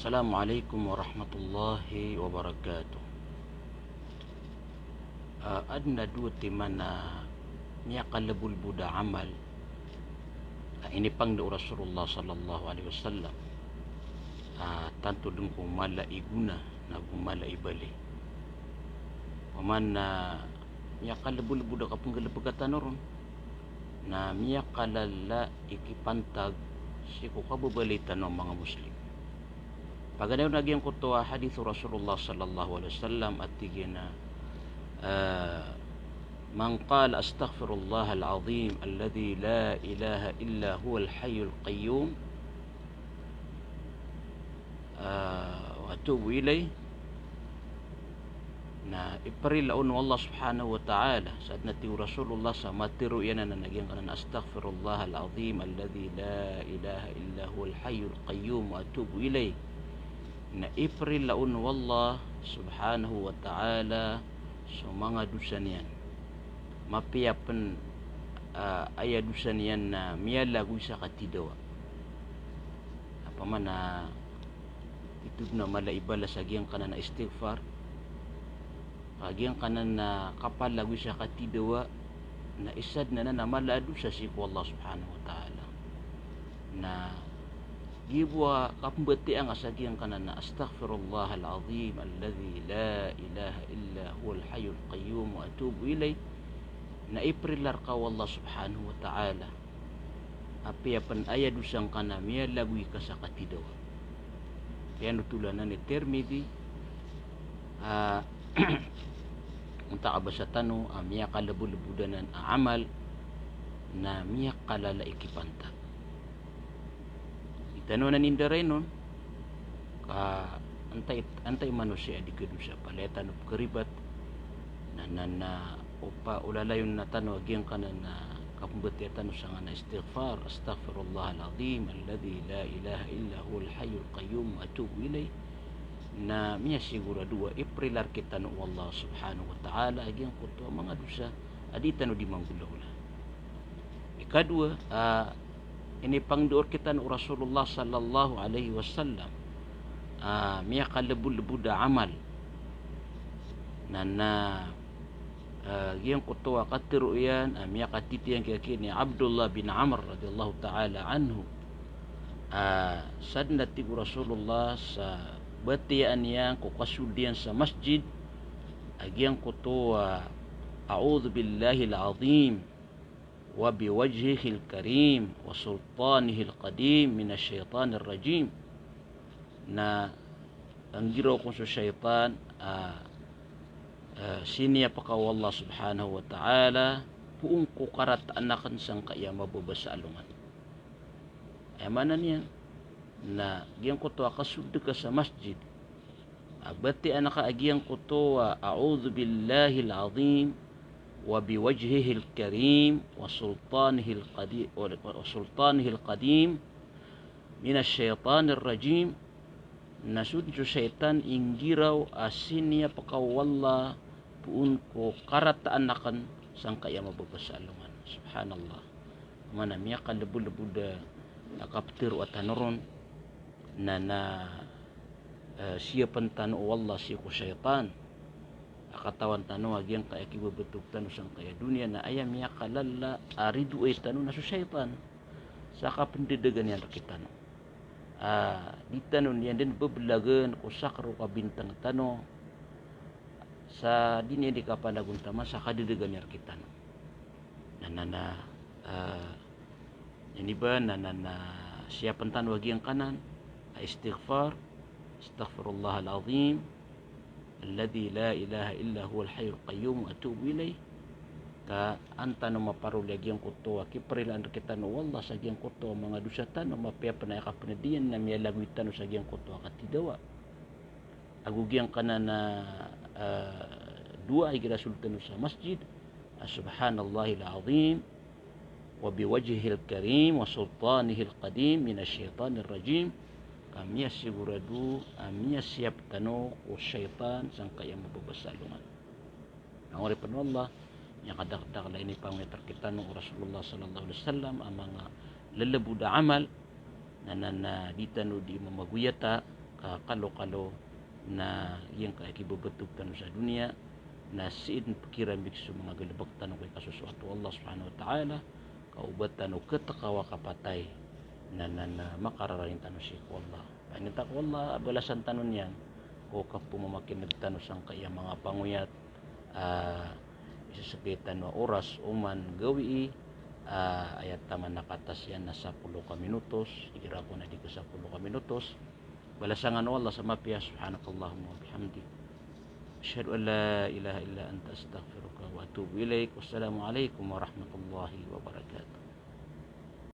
Assalamualaikum warahmatullahi wabarakatuh. Adna dua timana niya kalabul buda amal ini pang do Rasulullah sallallahu alaihi wasallam tanto dun kumala iguna na kumala ibali paman na niya kalabul buda kapung galapagatan ron na miya kalala ikipantag si kukababalitan ng mga Muslim. Pagadaw nagyang kutuwa hadith Rasulullah sallallahu alaihi wasallam at tigina man qala astaghfirullah al-azim alladhi la ilaha illa huwa al-hayyul qayyum wa atubu ilayh na iparilaon Allah subhanahu wa ta'ala saad nati Rasulullah sa matiru yan na nagyang kanan astaghfirullah al-azim alladhi la ilaha illa huwa al-hayyul qayyum wa atubu ilayh na iparilaon Allah subhanahu wa ta'ala sa mga dusa niyan mapiyapan aya dusa niyan na miyalagoy sa katidawa apaman na itub na malaibala sa giyang kanan na istighfar kagiyang kanan na kapalagoy sa katidawa na isad na malado sa siku Allah subhanahu wa ta'ala na gibwa kapambati ang asagiyang kanan na astaghfirullah al-azim alladhi la ilaha illa huwa al-hayyul qayyum wa atubu ilayh na iprilar ka Allah subhanahu wa ta'ala apiapan aya dusang kana miya lagui ka sa katidaw kaya nutulanan ni Tirmidhi unta abasa tano miya kalabulubudanan amal na miya kalala ikipanta tanunan indaray nun ka antay manusia di kedusa paletan of keribat na upa ulalayon na tanu agyang kanan na kapumbati tanu sa nga na istighfar astaghfirullah al-azim alladhi la ilaha illa huwa al-hayyul qayyum atubu ilayh na miya siguro iprilar kita no Allah subhanahu wa ta'ala agyang kuto mga dusa adi tanu di manggulawla ikadua ini pangduor kita no Rasulullah sallallahu alaihi wasallam miya kalabul da amal na giyang kutuwa katiru yan miya katitiyang kaya ni Abdullah bin Amr radiyallahu ta'ala anhu sad nati Rasulullah sa batiyaan yan kukasudian sa masjid agiyang kutuwa a'udhu billahi al-azim وبوجهه الكريم وسلطانه القديم من الشيطان الرجيم na ang giro kung sa syaitan siniya pa ka Allah subhanahu wa ta'ala puong kukarataan na kansang kaya mababasa alungan ay manan yan na giyang kutuwa kasugdo ka sa masjid abati anaka agiyang kutuwa a'udhu billahi al-azim وبوجهه الكريم وسلطانه القديم من الشيطان الرجيم nasud jo syaitan inggiraw asin niya pakawalla puun ko karataan nakan sang kaya mababasalungan subhanallah mana miya kalabul-buda nakaptiru at hanuron na siya pantano wallah siya ko syaitan akatawan tano agyang kaya kibabutog tano sang kaya dunia na ayam ya kalala aridu ay tano na su syaitan sa kapendidagan yan rakitano di tano niyan din bablagan o sakro ka bintang tano sa dinya di kapanagun tama sa kadidagan yan rakitano yan iba siyapan tano agyang kanan istighfar astaghfirullah al-azim alladhi la ilaha illa huwa al-hayyul qayyum atubu ilayh ka anta no maparuli agyang kuto kiprilan kita no wallah sa agyang kuto mga dusatan no mapiapan ay kapanadiyan na miyalagwitan no sa agyang kuto katidawa agugyang kanana dua ay girasultan sa masjid subhanallahil azim wa biwajhihil karim wa sultanihi al-qadim minash shaitanir rajim kami sigurado miya siap tano o syaitan sang kaya mababasalungan ang oripan Allah yang kadakdak la ini pangmeter kita no Rasulullah sallallahu alaihi wasallam ang mga lalabu da amal na dita no di mamaguyata kakalo-kalo na iyang kaikibubutog tano sa dunia na siin pikiran biksu mga galibag tanong kay kasusuato Allah subhanahu wa ta'ala kaubat tanong ketakawa kapatay na makararayin tanong si Allah paninta ko Allah balasan tanon yan o kapumamakin nagtanong sang kaya mga panguyat isasakitan wa oras uman gawi ayat taman nakatas yan na 10 ka minutos ikira ko na di ko 10 ka minutos balasangan Allah sa mapya subhanakallahumma wa bihamdik asyhadu an la ilaha illa anta astaghfiruka wa atubu ilaik wassalamu alaikum warahmatullahi wabarakatuh